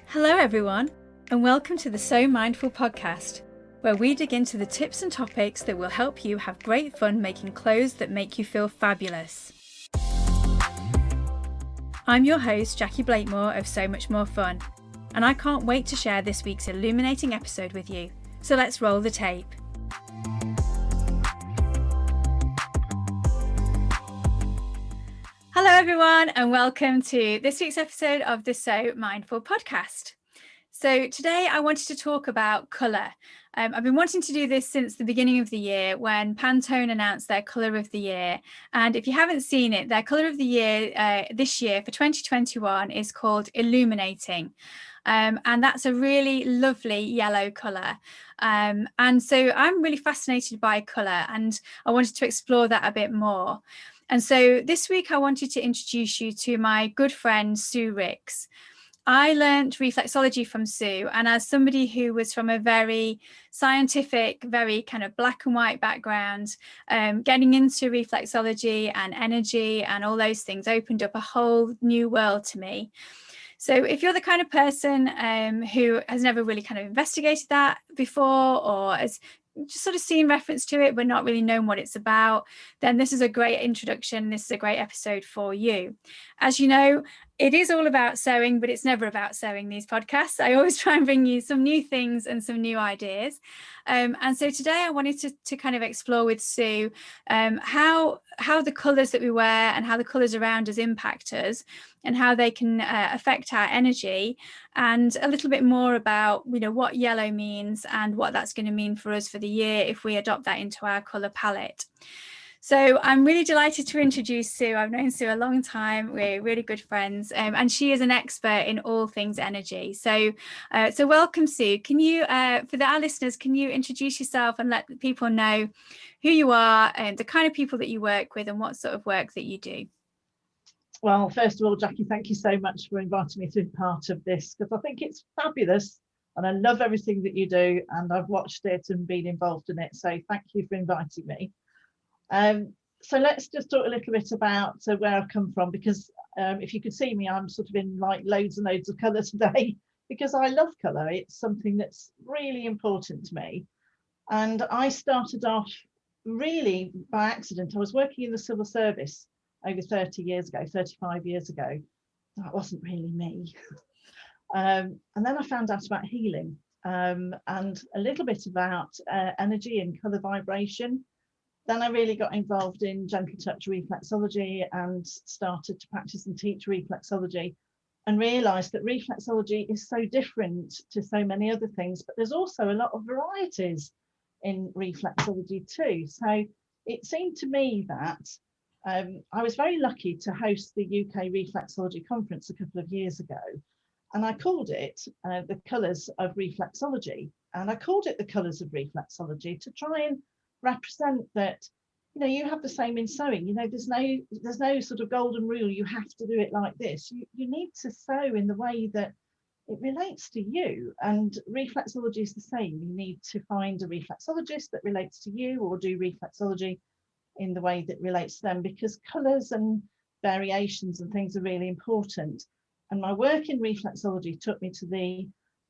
Hello everyone, and welcome to the So Mindful podcast, where we dig into the tips and topics that will help you have great fun making clothes that make you feel fabulous. I'm your host, Jackie Blakemore of So Much More Fun, and I can't wait to share this week's illuminating episode with you. So let's roll the tape. Hello everyone, and welcome to this week's episode of the So Mindful podcast. So today I wanted to talk about colour. I've been wanting to do this since the beginning of the year when Pantone announced their colour of the year. And if you haven't seen it, their colour of the year this year for 2021 is called Illuminating. And that's a really lovely yellow colour. And so I'm really fascinated by colour, and I wanted to explore that a bit more. And so this week I wanted to introduce you to my good friend Sue Ricks. I learned reflexology from Sue, and as somebody who was from a very scientific, very kind of black and white background, getting into reflexology and energy and all those things opened up a whole new world to me. So if you're the kind of person who has never really kind of investigated that before, or has just sort of seen reference to it but not really known what it's about, then this is a great introduction. This is a great episode for you. As you know, it is all about sewing, but it's never about sewing, these podcasts. I always try and bring you some new things and some new ideas. And so today I wanted to kind of explore with Sue how the colours that we wear and how the colours around us impact us, and how they can affect our energy, and a little bit more about, you know, what yellow means and what that's going to mean for us for the year if we adopt that into our colour palette. So I'm really delighted to introduce Sue. I've known Sue a long time. We're really good friends, and she is an expert in all things energy. So welcome, Sue. Can you, for our listeners, can you introduce yourself and let people know who you are and the kind of people that you work with and what sort of work that you do? Well, first of all, Jackie, thank you so much for inviting me to be part of this, because I think it's fabulous and I love everything that you do, and I've watched it and been involved in it. So thank you for inviting me. So let's just talk a little bit about where I've come from, because if you could see me, I'm sort of in like loads and loads of colour today because I love colour. It's something that's really important to me. And I started off really by accident. I was working in the civil service over 35 years ago. That wasn't really me. And then I found out about healing and a little bit about energy and colour vibration. Then I really got involved in gentle touch reflexology and started to practice and teach reflexology, and realised that reflexology is so different to so many other things, but there's also a lot of varieties in reflexology too. So it seemed to me that I was very lucky to host the UK Reflexology Conference a couple of years ago, and I called it the Colours of Reflexology, and I called it the Colours of Reflexology to try and represent that, you know, you have the same in sewing. You know, there's no sort of golden rule, you have to do it like this. You need to sew in the way that it relates to you, and reflexology is the same. You need to find a reflexologist that relates to you, or do reflexology in the way that relates to them, because colours and variations and things are really important. And my work in reflexology took me to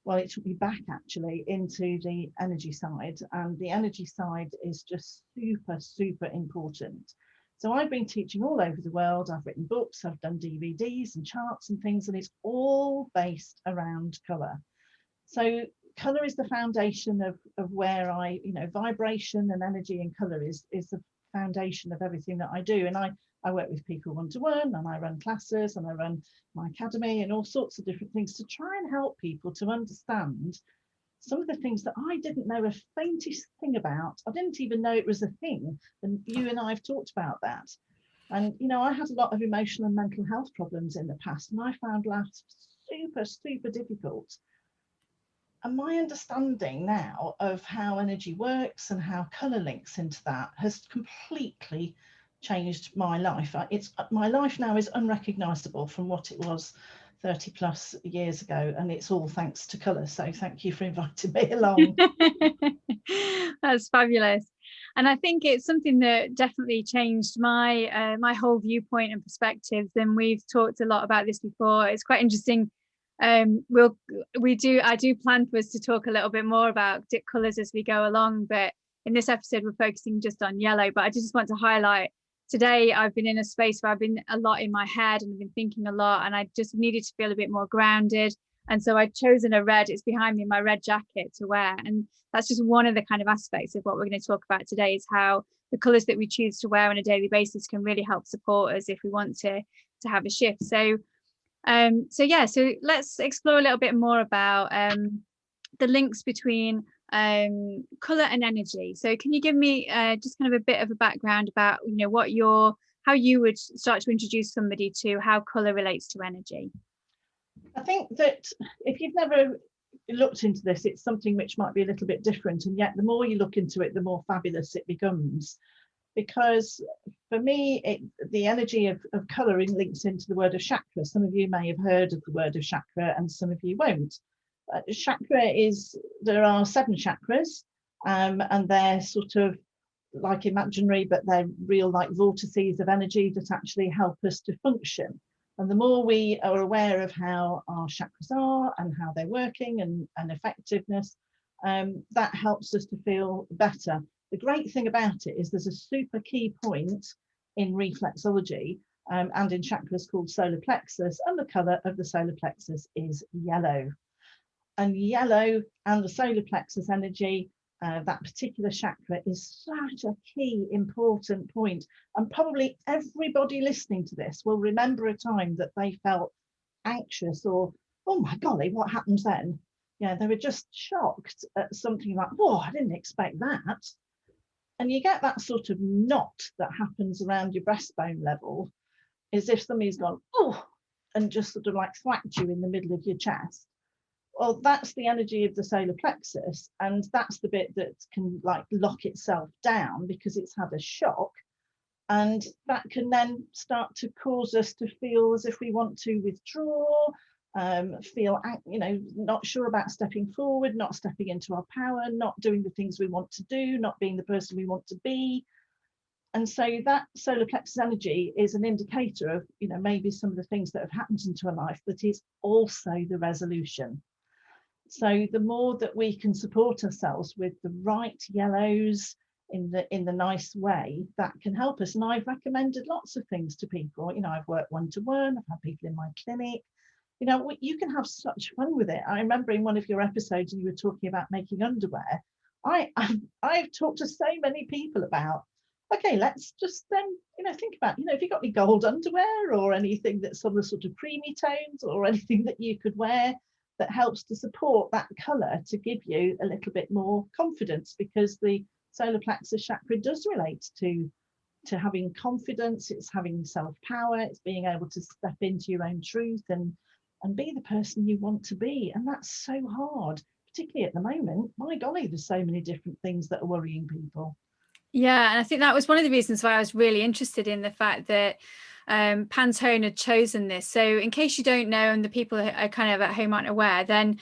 it took me back actually into the energy side, and the energy side is just super important. So I've been teaching all over the world. I've written books, I've done DVDs and charts and things, and it's all based around colour. So colour is the foundation of where I, you know, vibration and energy and colour is the foundation of everything that I do. And I work with people one-to-one, and I run classes, and I run my academy and all sorts of different things to try and help people to understand some of the things that I didn't know a faintest thing about. I didn't even know it was a thing, and you and I have talked about that. And, you know, I had a lot of emotional and mental health problems in the past, and I found life super difficult. And my understanding now of how energy works and how colour links into that has completely changed my life. My life now is unrecognisable from what it was 30 plus years ago, and it's all thanks to colour. So thank you for inviting me along. That's fabulous. And I think it's something that definitely changed my my whole viewpoint and perspectives. And we've talked a lot about this before. It's quite interesting. I do plan for us to talk a little bit more about colours as we go along, but in this episode we're focusing just on yellow. But I just want to highlight, today I've been in a space where I've been a lot in my head and I've been thinking a lot, and I just needed to feel a bit more grounded. And so I'd chosen a red, it's behind me, my red jacket to wear. And that's just one of the kind of aspects of what we're going to talk about today, is how the colours that we choose to wear on a daily basis can really help support us if we want to have a shift. So let's explore a little bit more about the links between colour and energy. So can you give me just kind of a bit of a background about, how you would start to introduce somebody to how colour relates to energy? I think that if you've never looked into this, it's something which might be a little bit different, and yet the more you look into it, the more fabulous it becomes. Because for me, the energy of colouring links into the word of chakra. Some of you may have heard of the word of chakra and some of you won't. There are 7 chakras, and they're sort of like imaginary, but they're real, like vortices of energy that actually help us to function. And the more we are aware of how our chakras are and how they're working and effectiveness, that helps us to feel better. The great thing about it is there's a super key point in reflexology and in chakras called solar plexus, and the colour of the solar plexus is yellow. And yellow and the solar plexus energy, that particular chakra, is such a key important point. And probably everybody listening to this will remember a time that they felt anxious or, oh my golly, what happened then? Yeah, they were just shocked at something like, oh, I didn't expect that. And you get that sort of knot that happens around your breastbone level, as if somebody's gone, oh, and just sort of like thwacked you in the middle of your chest. Well, that's the energy of the solar plexus, and that's the bit that can like lock itself down because it's had a shock, and that can then start to cause us to feel as if we want to withdraw, feel not sure about stepping forward, not stepping into our power, not doing the things we want to do, not being the person we want to be. And so that solar plexus energy is an indicator of maybe some of the things that have happened into our life, but is also the resolution. So the more that we can support ourselves with the right yellows in the nice way, that can help us. And I've recommended lots of things to people. I've worked one-to-one, I've had people in my clinic. You can have such fun with it. I remember in one of your episodes, and you were talking about making underwear. I've talked to so many people about, okay, let's just think about, have you got any gold underwear or anything that's on the sort of creamy tones, or anything that you could wear that helps to support that colour to give you a little bit more confidence, because the solar plexus chakra does relate to having confidence. It's having self-power, it's being able to step into your own truth and be the person you want to be. And that's so hard, particularly at the moment. My golly, there's so many different things that are worrying people. Yeah, and I think that was one of the reasons why I was really interested in the fact that Pantone had chosen this. So in case you don't know, and the people that are kind of at home aren't aware, then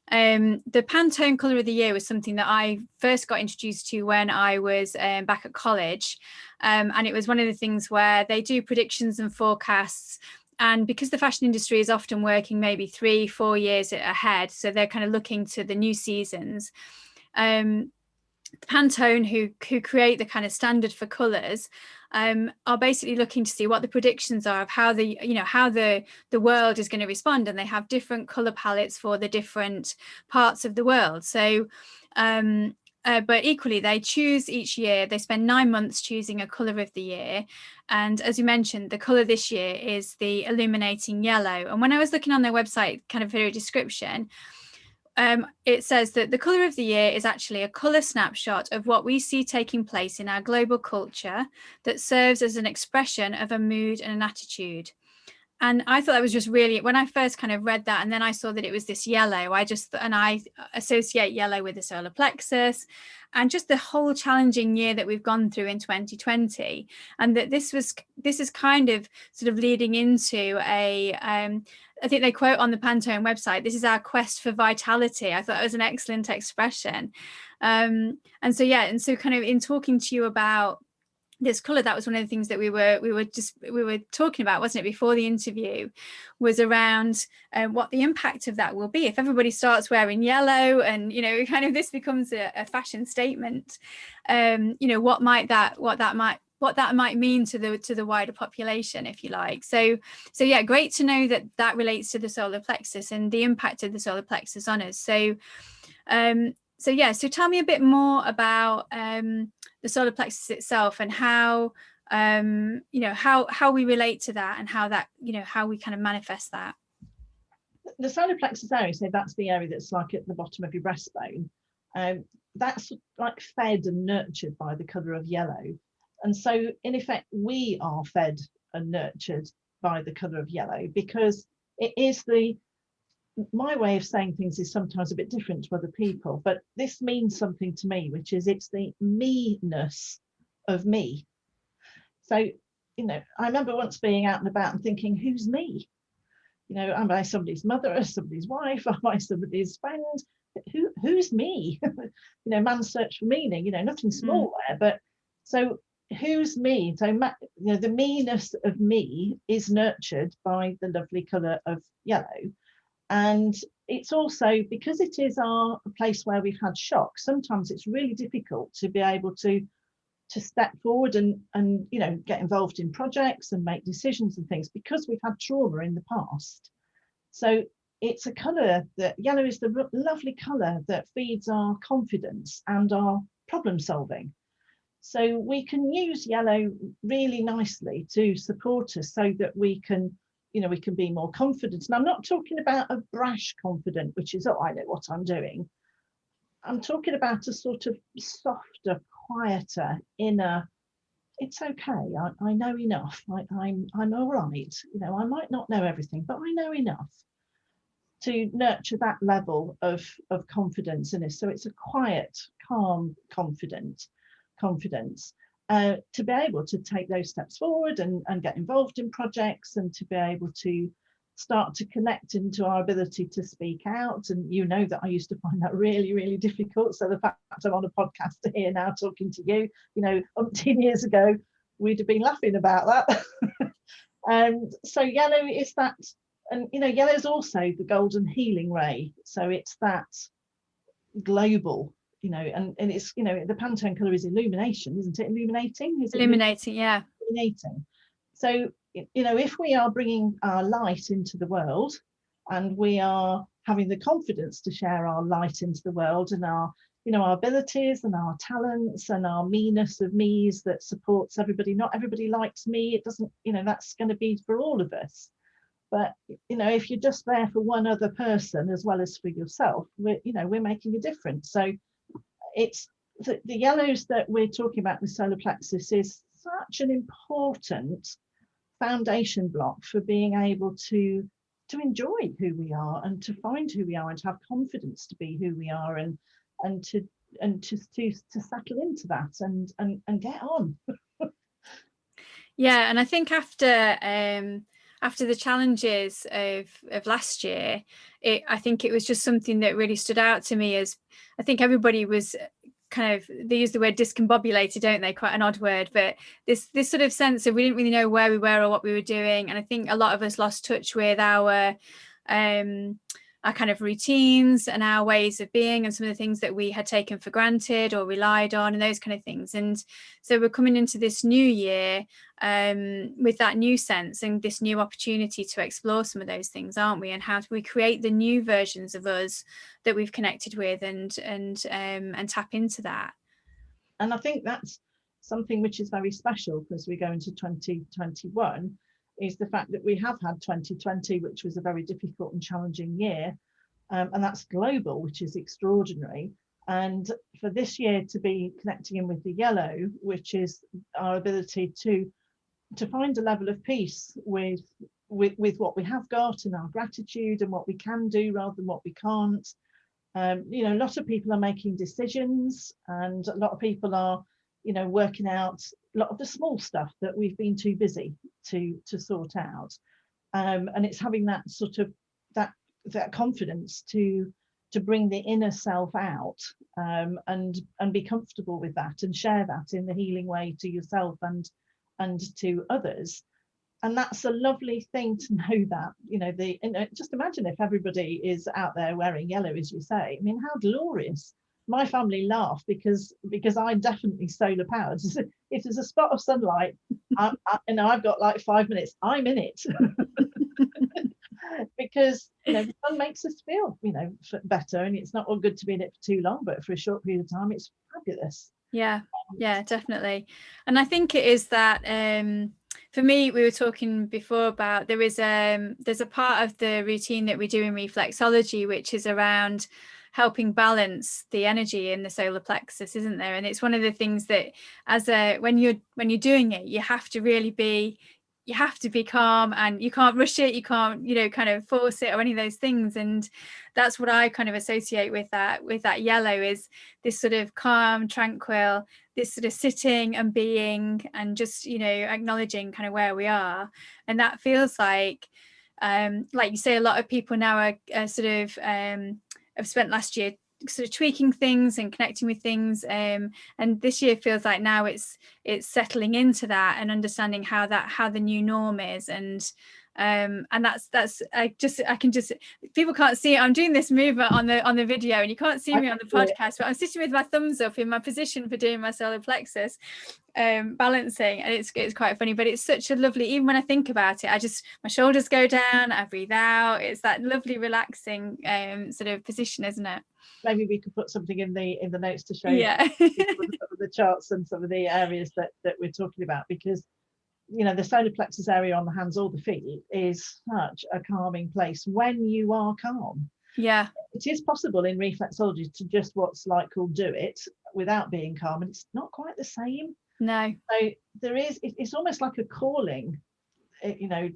the Pantone colour of the year was something that I first got introduced to when I was back at college, and it was one of the things where they do predictions and forecasts. And because the fashion industry is often working maybe 3-4 years ahead, so they're kind of looking to the new seasons, Pantone, who create the kind of standard for colours, are basically looking to see what the predictions are of how the world is going to respond, and they have different colour palettes for the different parts of the world. So but equally, they choose each year, they spend 9 months choosing a colour of the year. And as you mentioned, the colour this year is the Illuminating Yellow. And when I was looking on their website, kind of for a description, it says that the colour of the year is actually a colour snapshot of what we see taking place in our global culture that serves as an expression of a mood and an attitude. And I thought that was just really, when I first kind of read that, and then I saw that it was this yellow, I associate yellow with the solar plexus and just the whole challenging year that we've gone through in 2020. And that this is kind of sort of leading into I think they quote on the Pantone website, this is our quest for vitality. I thought it was an excellent expression. And so kind of in talking to you about this color, that was one of the things that we were talking about, wasn't it, before the interview, was around what the impact of that will be if everybody starts wearing yellow, and kind of this becomes a fashion statement. What that might mean to the wider population, if you like. So yeah, great to know that relates to the solar plexus and the impact of the solar plexus on us. So tell me a bit more about the solar plexus itself, and how we relate to that, and how that how we kind of manifest that. The solar plexus area, so that's the area that's like at the bottom of your breastbone. That's like fed and nurtured by the colour of yellow, and so in effect we are fed and nurtured by the colour of yellow, because it is my way of saying things is sometimes a bit different to other people, but this means something to me, which is it's the me-ness of me. So, I remember once being out and about and thinking, who's me? Am I somebody's mother, or somebody's wife? Am I somebody's friend? Who's me? Man's search for meaning, nothing small there, but so who's me? So, the me-ness of me is nurtured by the lovely colour of yellow. And it's also, because it is our place where we've had shock, sometimes it's really difficult to be able to step forward and get involved in projects and make decisions and things, because we've had trauma in the past. So it's a colour that, yellow is the lovely colour that feeds our confidence and our problem solving. So we can use yellow really nicely to support us, so that we can be more confident. And I'm not talking about a brash confident, which is, oh, I know what I'm doing. I'm talking about a sort of softer, quieter, inner, it's okay, I know enough, I'm all right. I might not know everything, but I know enough to nurture that level of confidence in us. So it's a quiet, calm, confidence. To be able to take those steps forward and get involved in projects, and to be able to start to connect into our ability to speak out. And that I used to find that really, really difficult. So the fact I'm on a podcast here now talking to you, umpteen years ago, we'd have been laughing about that. And so yellow is that, and yellow is also the golden healing ray. So it's that global, and it's, the Pantone colour is illumination, isn't it? Illuminating? Illuminating, yeah. Illuminating. So, if we are bringing our light into the world, and we are having the confidence to share our light into the world, and our abilities and our talents and our me-ness of me's that supports everybody. Not everybody likes me. It doesn't, that's going to be for all of us. But, if you're just there for one other person as well as for yourself, we're making a difference. So it's the yellows that we're talking about with solar plexus is such an important foundation block for being able to enjoy who we are, and to find who we are, and to have confidence to be who we are, and to settle into that and get on. Yeah, and I think after the challenges of last year, I think it was just something that really stood out to me, as I think everybody was kind of, they use the word discombobulated, don't they? Quite an odd word, but this sort of sense of we didn't really know where we were or what we were doing. And I think a lot of us lost touch with our kind of routines and our ways of being, and some of the things that we had taken for granted or relied on, and those kind of things. And so we're coming into this new year with that new sense and this new opportunity to explore some of those things, aren't we? And how do we create the new versions of us that we've connected with, and tap into that? And I think that's something which is very special, because we go into 2021, is the fact that we have had 2020, which was a very difficult and challenging year, and that's global, which is extraordinary. And for this year to be connecting in with the yellow, which is our ability to find a level of peace with with what we have got and our gratitude and what we can do rather than what we can't. You know, a lot of people are making decisions, and a lot of people are, you know, working out a lot of the small stuff that we've been too busy to sort out. And it's having that sort of that confidence to bring the inner self out, and be comfortable with that and share that in the healing way to yourself and to others. And that's a lovely thing to know that, you know, just imagine if everybody is out there wearing yellow, as you say. I mean, how glorious. My family laugh because I'm definitely solar powered. If there's a spot of sunlight, and I've got like 5 minutes, I'm in it. Because, you know, the sun makes us feel, you know, better, and it's not all good to be in it for too long, but for a short period of time, it's fabulous. Yeah, definitely. And I think it is that, for me, we were talking before about there's a part of the routine that we do in reflexology, which is around helping balance the energy in the solar plexus, isn't there? And it's one of the things that when you're doing it, you have to be calm, and you can't rush it, you can't, you know, kind of force it or any of those things. And that's what I kind of associate with that yellow, is this sort of calm, tranquil, this sort of sitting and being, and just, you know, acknowledging kind of where we are. And that feels like you say, a lot of people now are sort of have spent last year sort of tweaking things and connecting with things, and this year feels like now it's settling into that and understanding how the new norm is. And that's people can't see it. I'm doing this movement on the video, and you can't see me on the podcast, but I'm sitting with my thumbs up in my position for doing my solar plexus, balancing, and it's quite funny. But it's such a lovely, even when I think about it, my shoulders go down, I breathe out. It's that lovely relaxing sort of position, isn't it? Maybe we could put something in the notes to show some of the charts and some of the areas that we're talking about, because, you know, the solar plexus area on the hands or the feet is such a calming place when you are calm. Yeah, it is possible in reflexology to just what's like called do it without being calm, and it's not quite the same. No. So it's almost like a calling, you know,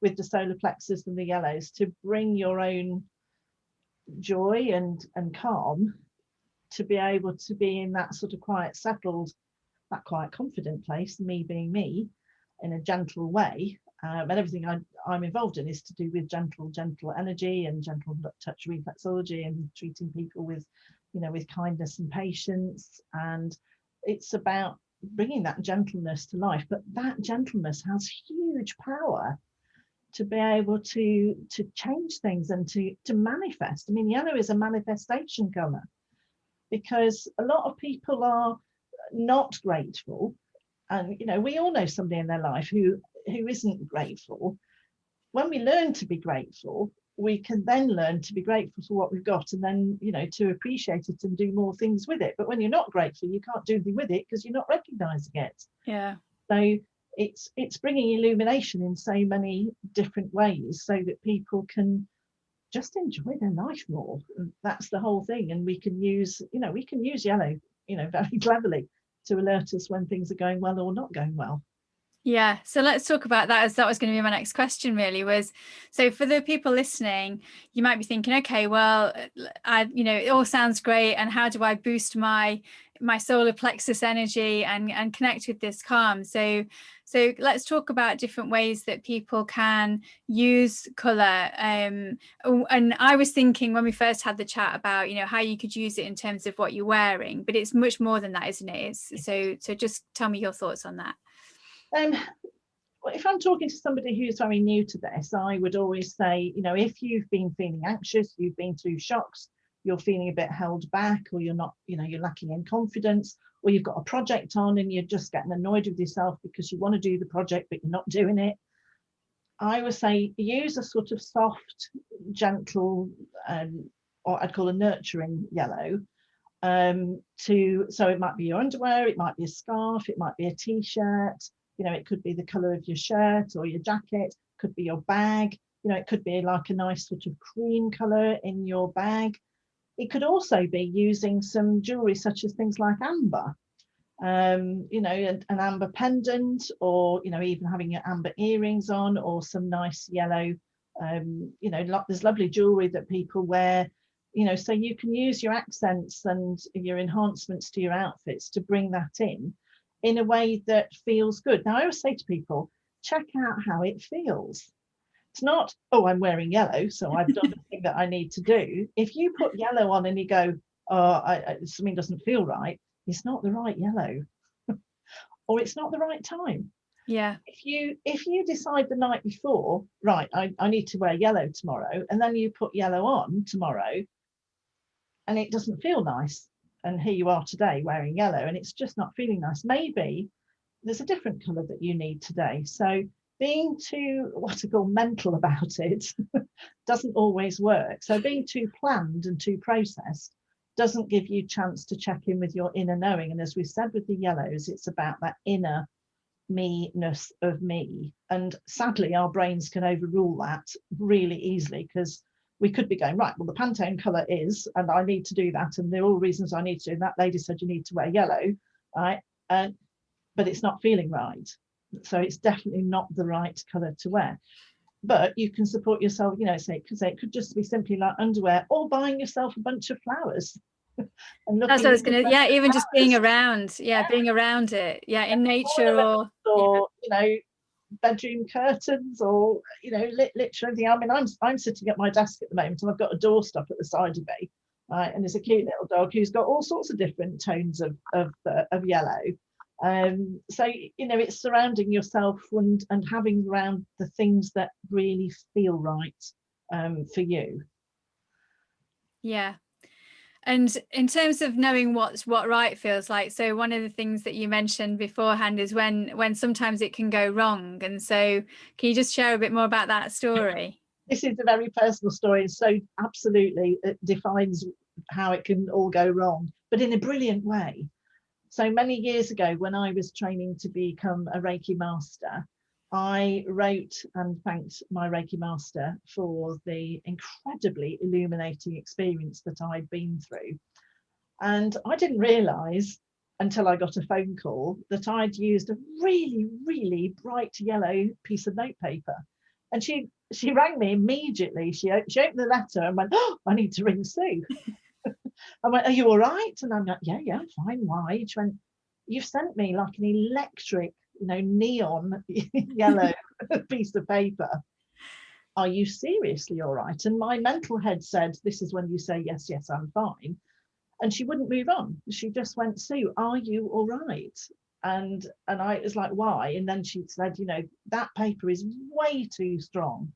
with the solar plexus and the yellows, to bring your own joy and calm, to be able to be in that sort of quiet, settled, that quiet, confident place, me being me in a gentle way. And everything I'm involved in is to do with gentle energy and gentle touch reflexology, and treating people with, you know, with kindness and patience. And it's about bringing that gentleness to life, but that gentleness has huge power to be able to change things and to manifest. I mean, yellow is a manifestation color, because a lot of people are not grateful. And, you know, we all know somebody in their life who isn't grateful. When we learn to be grateful, we can then learn to be grateful for what we've got, and then, you know, to appreciate it and do more things with it. But when you're not grateful, you can't do anything with it because you're not recognizing it. Yeah. So it's bringing illumination in so many different ways, so that people can just enjoy their life more. And that's the whole thing. And we can use yellow, you know, very cleverly to alert us when things are going well or not going well. Yeah, so let's talk about that, as that was going to be my next question, really. Was, so for the people listening, you might be thinking, okay, well, it all sounds great, and how do I boost my solar plexus energy and connect with this calm? So let's talk about different ways that people can use color. And I was thinking when we first had the chat about, you know, how you could use it in terms of what you're wearing, but it's much more than that, isn't it? So just tell me your thoughts on that. If I'm talking to somebody who's very new to this, I would always say, you know, if you've been feeling anxious, you've been through shocks, you're feeling a bit held back, or you're not, you know, you're lacking in confidence, or you've got a project on and you're just getting annoyed with yourself because you want to do the project but you're not doing it, I would say use a sort of soft, gentle, or I'd call a nurturing yellow. So it might be your underwear, it might be a scarf, it might be a t-shirt. You know, it could be the color of your shirt or your jacket, could be your bag, you know, it could be like a nice sort of cream color in your bag. It could also be using some jewelry, such as things like amber. you know, an amber pendant, or, you know, even having your amber earrings on, or some nice yellow, you know, there's lovely jewelry that people wear, you know, so you can use your accents and your enhancements to your outfits to bring that in a way that feels good. Now, I always say to people, check out how it feels. It's not, oh, I'm wearing yellow, so I've done the thing that I need to do. If you put yellow on and you go, oh, something doesn't feel right, it's not the right yellow, or it's not the right time. Yeah. If you decide the night before, right, I need to wear yellow tomorrow, and then you put yellow on tomorrow, and it doesn't feel nice, and here you are today wearing yellow, and it's just not feeling nice. Maybe there's a different colour that you need today. So being too, what I call, mental about it doesn't always work. So being too planned and too processed doesn't give you chance to check in with your inner knowing. And as we said with the yellows, it's about that inner me-ness of me. And sadly, our brains can overrule that really easily, because we could be going, right, well, the Pantone colour is, and I need to do that, and there are all reasons I need to do that. Lady said you need to wear yellow, right? But it's not feeling right. So it's definitely not the right colour to wear. But you can support yourself, you know, say it could just be simply like underwear, or buying yourself a bunch of flowers. And looking, that's what I was gonna, yeah, even just being around, being around it, in nature, or you know, bedroom curtains, or, you know, literally. I mean, I'm sitting at my desk at the moment, and I've got a doorstop at the side of me, right, and there's a cute little dog who's got all sorts of different tones of yellow. So, you know, it's surrounding yourself and having around the things that really feel right for you. Yeah. And in terms of knowing what right feels like, so one of the things that you mentioned beforehand is when sometimes it can go wrong. And so can you just share a bit more about that story? This is a very personal story, so absolutely it defines how it can all go wrong, but in a brilliant way. So many years ago, when I was training to become a Reiki master, I wrote and thanked my Reiki master for the incredibly illuminating experience that I'd been through. And I didn't realise until I got a phone call that I'd used a really, really bright yellow piece of notepaper. And she rang me immediately. She opened the letter and went, oh, I need to ring Sue. I went, are you all right? And I'm like, yeah, I'm fine. Why? She went, you've sent me like an electric, you know, neon yellow piece of paper. Are you seriously all right? And my mental head said, this is when you say, yes, I'm fine. And she wouldn't move on. She just went, Sue, are you all right? And I was like, why? And then she said, you know, that paper is way too strong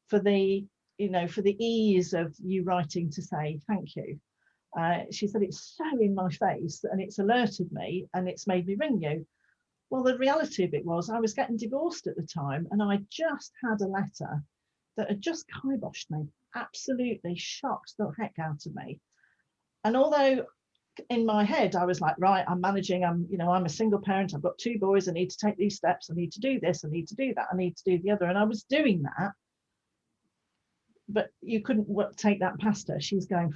for the, you know, for the ease of you writing to say thank you. She said, it's so in my face and it's alerted me and it's made me ring you. Well, the reality of it was I was getting divorced at the time, and I just had a letter that had just kiboshed me, absolutely shocked the heck out of me. And although in my head I was like, right, I'm managing, I'm a single parent, I've got 2 boys, I need to take these steps, I need to do this, I need to do that, I need to do the other, and I was doing that. But you couldn't take that past her. She was going,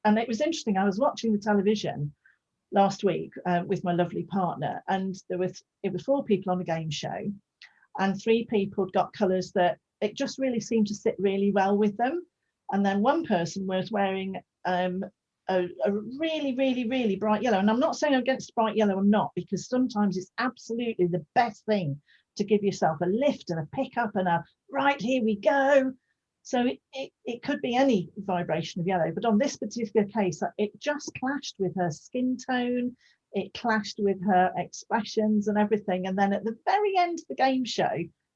and it was interesting. I was watching the television last week with my lovely partner, and it was 4 people on a game show, and 3 people got colours that it just really seemed to sit really well with them. And then one person was wearing a really, really, really bright yellow. And I'm not saying against bright yellow, I'm not, because sometimes it's absolutely the best thing to give yourself a lift and a pickup and a right, here we go. So it could be any vibration of yellow, but on this particular case, it just clashed with her skin tone, it clashed with her expressions and everything. And then at the very end of the game show,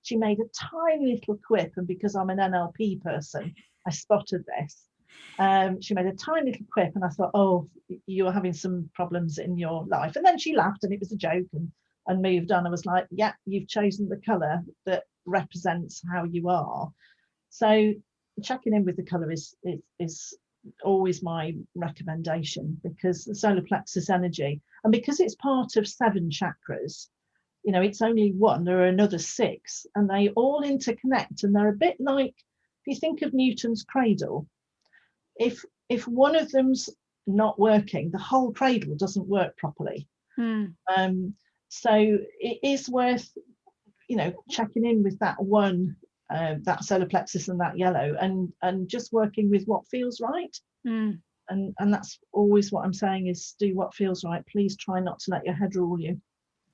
she made a tiny little quip, and because I'm an NLP person, I spotted this. She made a tiny little quip, and I thought, oh, you're having some problems in your life. And then she laughed, and it was a joke, and moved on. I was like, yeah, you've chosen the colour that represents how you are. So checking in with the colour is always my recommendation, because the solar plexus energy, and because it's part of 7 chakras, you know, it's only one, there are another 6, and they all interconnect, and they're a bit like, if you think of Newton's cradle, if one of them's not working, the whole cradle doesn't work properly. So it is worth, checking in with that one, that solar plexus and that yellow, and just working with what feels right. And that's always what I'm saying, is do what feels right. Please try not to let your head rule you.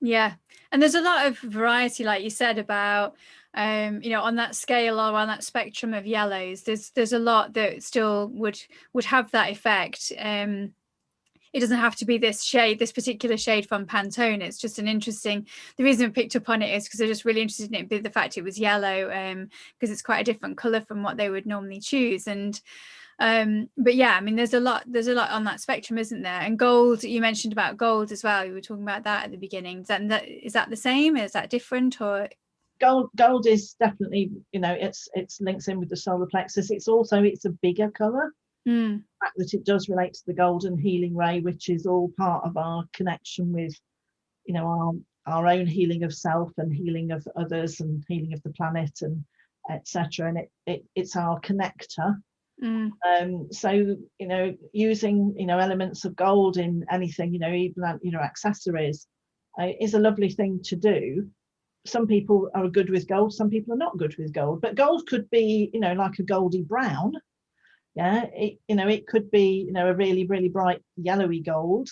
Yeah, and there's a lot of variety, like you said, about on that scale or on that spectrum of yellows. There's a lot that still would have that effect. It doesn't have to be this particular shade from Pantone. It's just an interesting. The reason I picked up on it is because I'm just really interested in it, the fact it was yellow, because it's quite a different color from what they would normally choose. And but yeah, I mean, there's a lot on that spectrum, isn't there? And gold, you mentioned about gold as well. You were talking about that at the beginning. Is that the same? Is that different? Or gold is definitely, it's links in with the solar plexus. It's a bigger color. The fact that it does relate to the golden healing ray, which is all part of our connection with, our own healing of self and healing of others and healing of the planet and etc. And it's our connector. So using elements of gold in anything, even accessories, is a lovely thing to do. Some people are good with gold, some people are not good with gold, but gold could be like a goldy brown. It could be a really, really bright yellowy gold.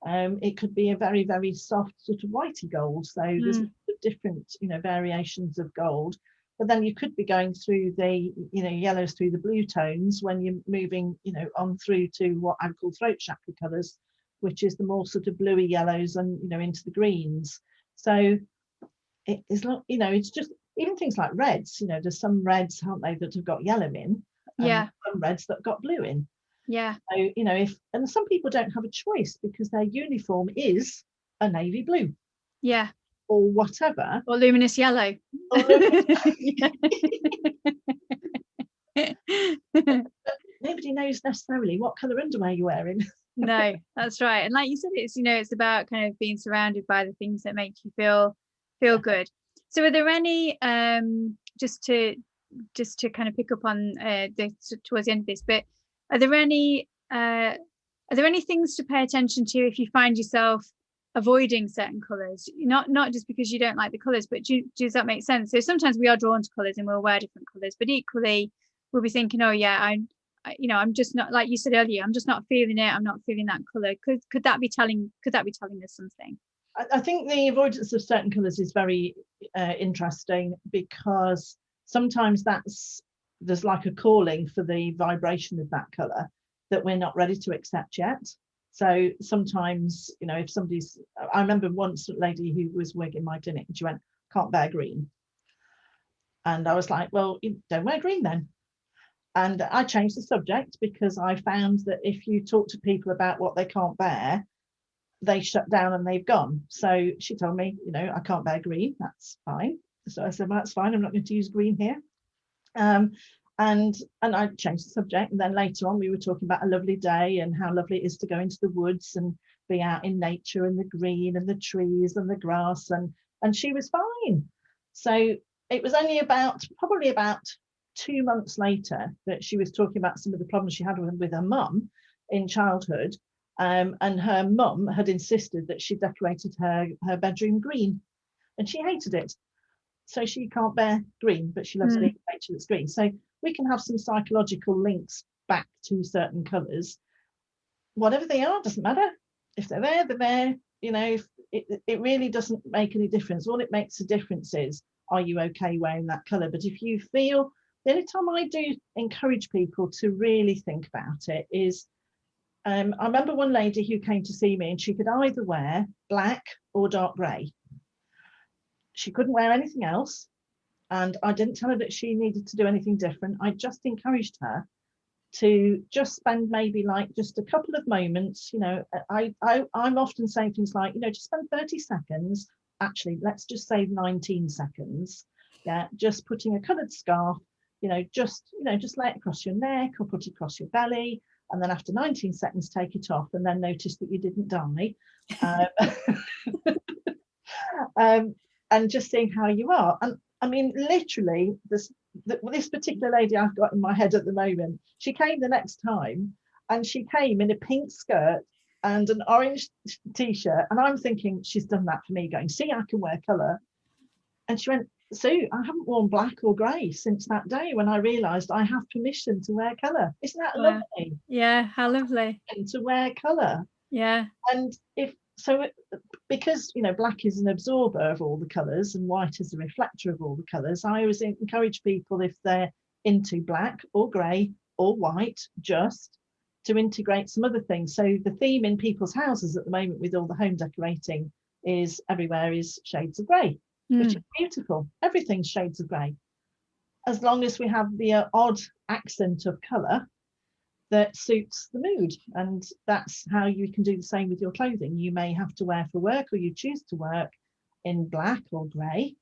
It could be a very, very soft sort of whitey gold. So there's different variations of gold. But then you could be going through the yellows through the blue tones when you're moving on through to what I call throat chakra colors, which is the more sort of bluey yellows and into the greens. So it is not, it's just even things like reds. There's some reds, aren't they, that have got yellow in, and some reds that have got blue in. So and some people don't have a choice because their uniform is a navy blue. Or whatever, or luminous yellow. Nobody knows necessarily what color underwear you're wearing. No, that's right. And like you said, it's about kind of being surrounded by the things that make you feel good. So are there any just to kind of pick up on towards the end of this, but are there any things to pay attention to if you find yourself avoiding certain colors, not just because you don't like the colors, but does that make sense? So sometimes we are drawn to colors and we'll wear different colors, but equally we'll be thinking, oh yeah, I'm just not, like you said earlier, I'm just not feeling it, I'm not feeling that color. Could that be telling us something? I think the avoidance of certain colors is very interesting, because sometimes there's like a calling for the vibration of that color that we're not ready to accept yet. So sometimes, if I remember once a lady who was wigging my clinic and she went, can't bear green. And I was like, well, you don't wear green then. And I changed the subject, because I found that if you talk to people about what they can't bear, they shut down and they've gone. So she told me, I can't bear green, that's fine. So I said, well, that's fine, I'm not going to use green here. And I changed the subject, and then later on we were talking about a lovely day and how lovely it is to go into the woods and be out in nature and the green and the trees and the grass, and she was fine. So it was only probably about 2 months later that she was talking about some of the problems she had with her mum in childhood, and her mum had insisted that she decorated her bedroom green, and she hated it. So she can't bear green, but she loves nature that's green. So we can have some psychological links back to certain colours. Whatever they are, doesn't matter. If they're there, they're there. It really doesn't make any difference. All it makes a difference is, are you okay wearing that colour? But if you feel, the only time I do encourage people to really think about it is, I remember one lady who came to see me and she could either wear black or dark grey. She couldn't wear anything else, and I didn't tell her that she needed to do anything different. I just encouraged her to just spend maybe like just a couple of moments. I'm often saying things like, just spend 30 seconds. Actually, let's just say 19 seconds. Just putting a coloured scarf, just lay it across your neck or put it across your belly, and then after 19 seconds take it off, and then notice that you didn't die. And just seeing how you are. And I mean, literally, this particular lady I've got in my head at the moment, she came the next time, and she came in a pink skirt and an orange t-shirt, and I'm thinking she's done that for me, going, see, I can wear colour. And she went, Sue, I haven't worn black or grey since that day when I realised I have permission to wear colour. Isn't that lovely? Yeah, how lovely. And to wear colour. Yeah. And because black is an absorber of all the colours and white is a reflector of all the colours, I always encourage people, if they're into black or grey or white, just to integrate some other things. So the theme in people's houses at the moment with all the home decorating is everywhere is shades of grey, which is beautiful. Everything's shades of grey, as long as we have the odd accent of colour that suits the mood. And that's how you can do the same with your clothing. You may have to wear for work, or you choose to work in black or grey,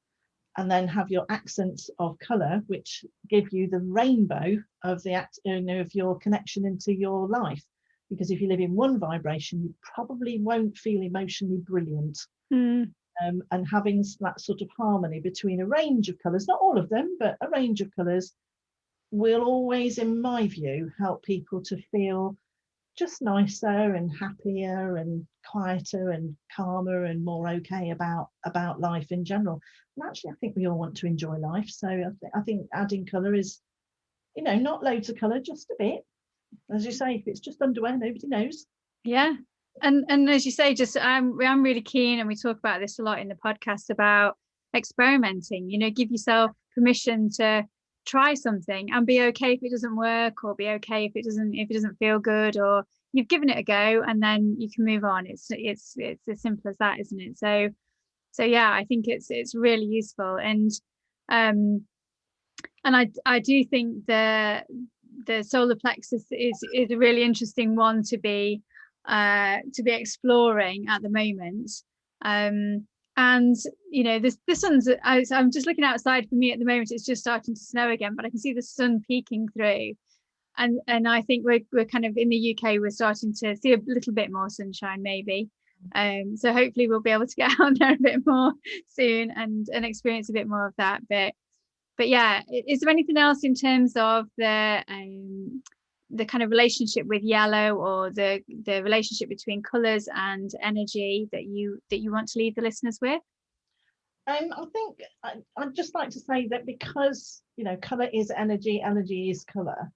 and then have your accents of colour, which give you the rainbow of of your connection into your life. Because if you live in one vibration, you probably won't feel emotionally brilliant. And having that sort of harmony between a range of colours, not all of them, but a range of colours, will always, in my view, help people to feel just nicer and happier and quieter and calmer and more okay about life in general. And actually, I think we all want to enjoy life. So I think adding colour is, not loads of colour, just a bit. As you say, if it's just underwear, nobody knows. Yeah. And as you say, just I'm really keen, and we talk about this a lot in the podcast, about experimenting. Give yourself permission to try something and be okay if it doesn't work, or be okay if it doesn't feel good, or you've given it a go and then you can move on. It's as simple as that, isn't it? So yeah, I think it's really useful. And I do think the solar plexus is a really interesting one to be exploring at the moment. And the sun's, I'm just looking outside. For me at the moment, it's just starting to snow again, but I can see the sun peeking through, and I think we're kind of, in the UK, we're starting to see a little bit more sunshine, maybe. So hopefully we'll be able to get out there a bit more soon and experience a bit more of that. But yeah, is there anything else in terms of the kind of relationship with yellow, or the relationship between colours and energy that you want to leave the listeners with? I think I'd just like to say that, because colour is energy, energy is colour,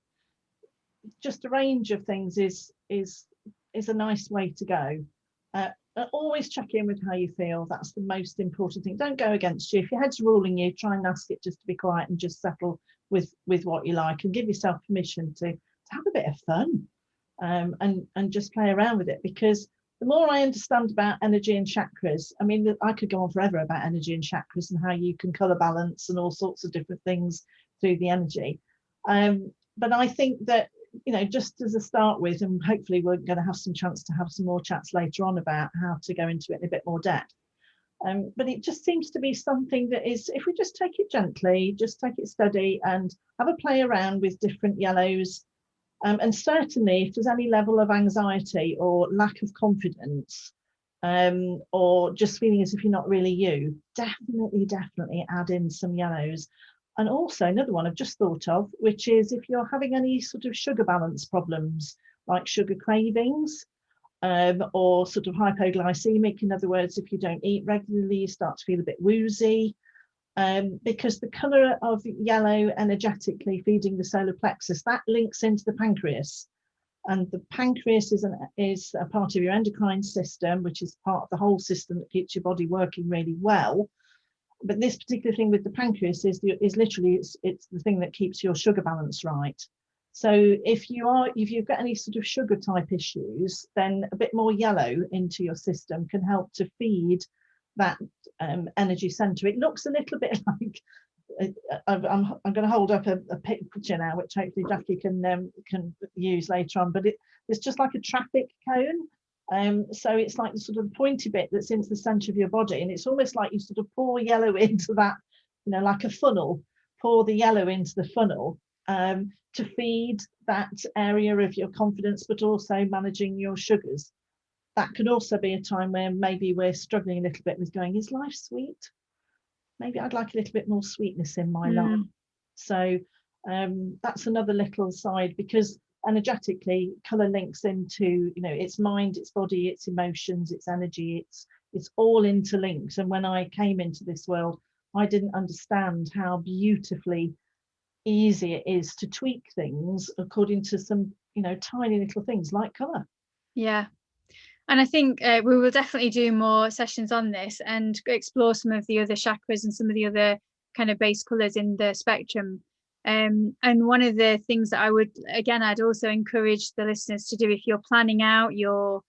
just a range of things is a nice way to go. Always check in with how you feel. That's the most important thing. Don't go against you. If your head's ruling you, try and ask it just to be quiet and just settle with what you like, and give yourself permission to have a bit of fun, and just play around with it. Because the more I understand about energy and chakras, I mean, I could go on forever about energy and chakras and how you can colour balance and all sorts of different things through the energy. But I think that, just as a start with, and hopefully we're going to have some chance to have some more chats later on about how to go into it in a bit more depth. But it just seems to be something that is, if we just take it gently, just take it steady and have a play around with different yellows. And certainly if there's any level of anxiety or lack of confidence, or just feeling as if you're not really you, definitely add in some yellows. And also another one I've just thought of, which is if you're having any sort of sugar balance problems, like sugar cravings, or sort of hypoglycemic. In other words, if you don't eat regularly, you start to feel a bit woozy. Because the colour of yellow energetically feeding the solar plexus, that links into the pancreas. And the pancreas is a part of your endocrine system, which is part of the whole system that keeps your body working really well. But this particular thing with the pancreas is literally it's the thing that keeps your sugar balance right. So if you've got any sort of sugar type issues, then a bit more yellow into your system can help to feed that energy center. It looks a little bit like, I'm going to hold up a picture now, which hopefully Jackie can use later on. But it's just like a traffic cone. So it's like the sort of pointy bit that's into the center of your body, and it's almost like you sort of pour yellow into that, like a funnel. Pour the yellow into the funnel to feed that area of your confidence, but also managing your sugars. That could also be a time where maybe we're struggling a little bit with going, is life sweet? Maybe I'd like a little bit more sweetness in my life. So that's another little side, because energetically, colour links into, it's mind, it's body, it's emotions, it's energy, it's all interlinked. And when I came into this world, I didn't understand how beautifully easy it is to tweak things according to some, tiny little things like colour. Yeah. And I think we will definitely do more sessions on this and explore some of the other chakras and some of the other kind of base colours in the spectrum. And one of the things that I'd also encourage the listeners to do, if you're planning out your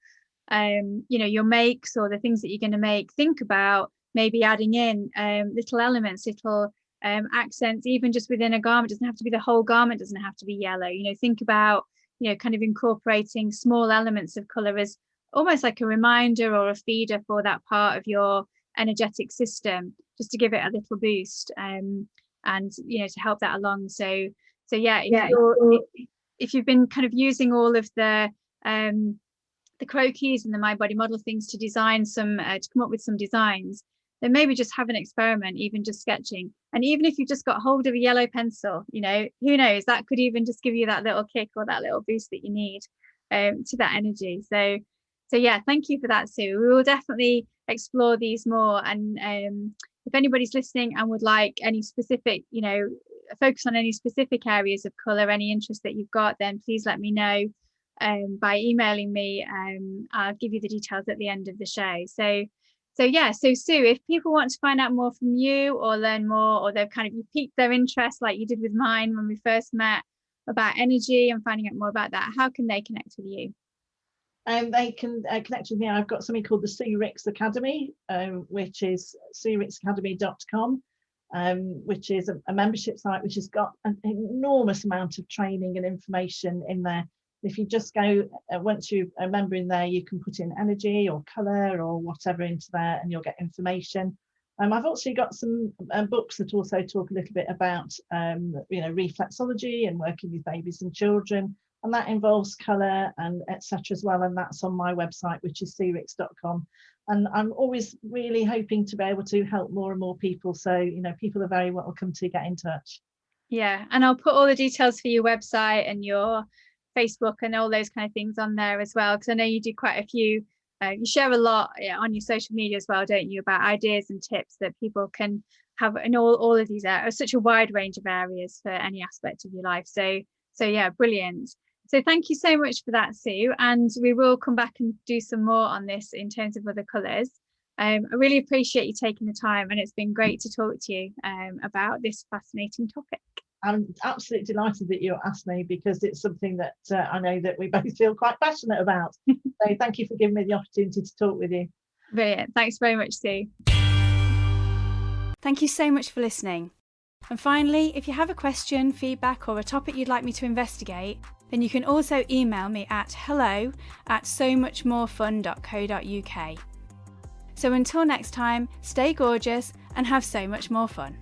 your makes or the things that you're going to make, think about maybe adding in little elements, little accents, even just within a garment. It doesn't have to be the whole garment, doesn't have to be yellow. Think about kind of incorporating small elements of colour as almost like a reminder or a feeder for that part of your energetic system, just to give it a little boost, and to help that along. So yeah, if you've been kind of using all of the croquis and the My Body Model things to design some to come up with some designs, then maybe just have an experiment, even just sketching. And even if you've just got hold of a yellow pencil, who knows, that could even just give you that little kick or that little boost that you need to that energy. So yeah, thank you for that, Sue. We will definitely explore these more. And if anybody's listening and would like any specific, focus on any specific areas of colour, any interest that you've got, then please let me know by emailing me. I'll give you the details at the end of the show. So Sue, if people want to find out more from you or learn more, or they've you piqued their interest like you did with mine when we first met about energy and finding out more about that, how can they connect with you? They can connect with me. I've got something called the Sue Ricks Academy, which is SueRicksAcademy.com, which is a membership site which has got an enormous amount of training and information in there. If you just go, once you're a member in there, you can put in energy or colour or whatever into there, and you'll get information. I've also got some books that also talk a little bit about reflexology and working with babies and children, and that involves colour and etc. as well, and that's on my website, which is SueRicks.com. And I'm always really hoping to be able to help more and more people, so people are very welcome to get in touch. Yeah, and I'll put all the details for your website and your Facebook and all those kind of things on there as well, because I know you do quite a few, you share a lot on your social media as well, don't you, about ideas and tips that people can have in all of these areas, such a wide range of areas for any aspect of your life. So yeah, brilliant. So thank you so much for that, Sue, and we will come back and do some more on this in terms of other colours. I really appreciate you taking the time, and it's been great to talk to you about this fascinating topic. I'm absolutely delighted that you asked me, because it's something that I know that we both feel quite passionate about. So thank you for giving me the opportunity to talk with you. Brilliant. Thanks very much, Sue. Thank you so much for listening. And finally, if you have a question, feedback, or a topic you'd like me to investigate, then you can also email me at hello@somuchmorefun.co.uk. So until next time, stay gorgeous and have so much more fun.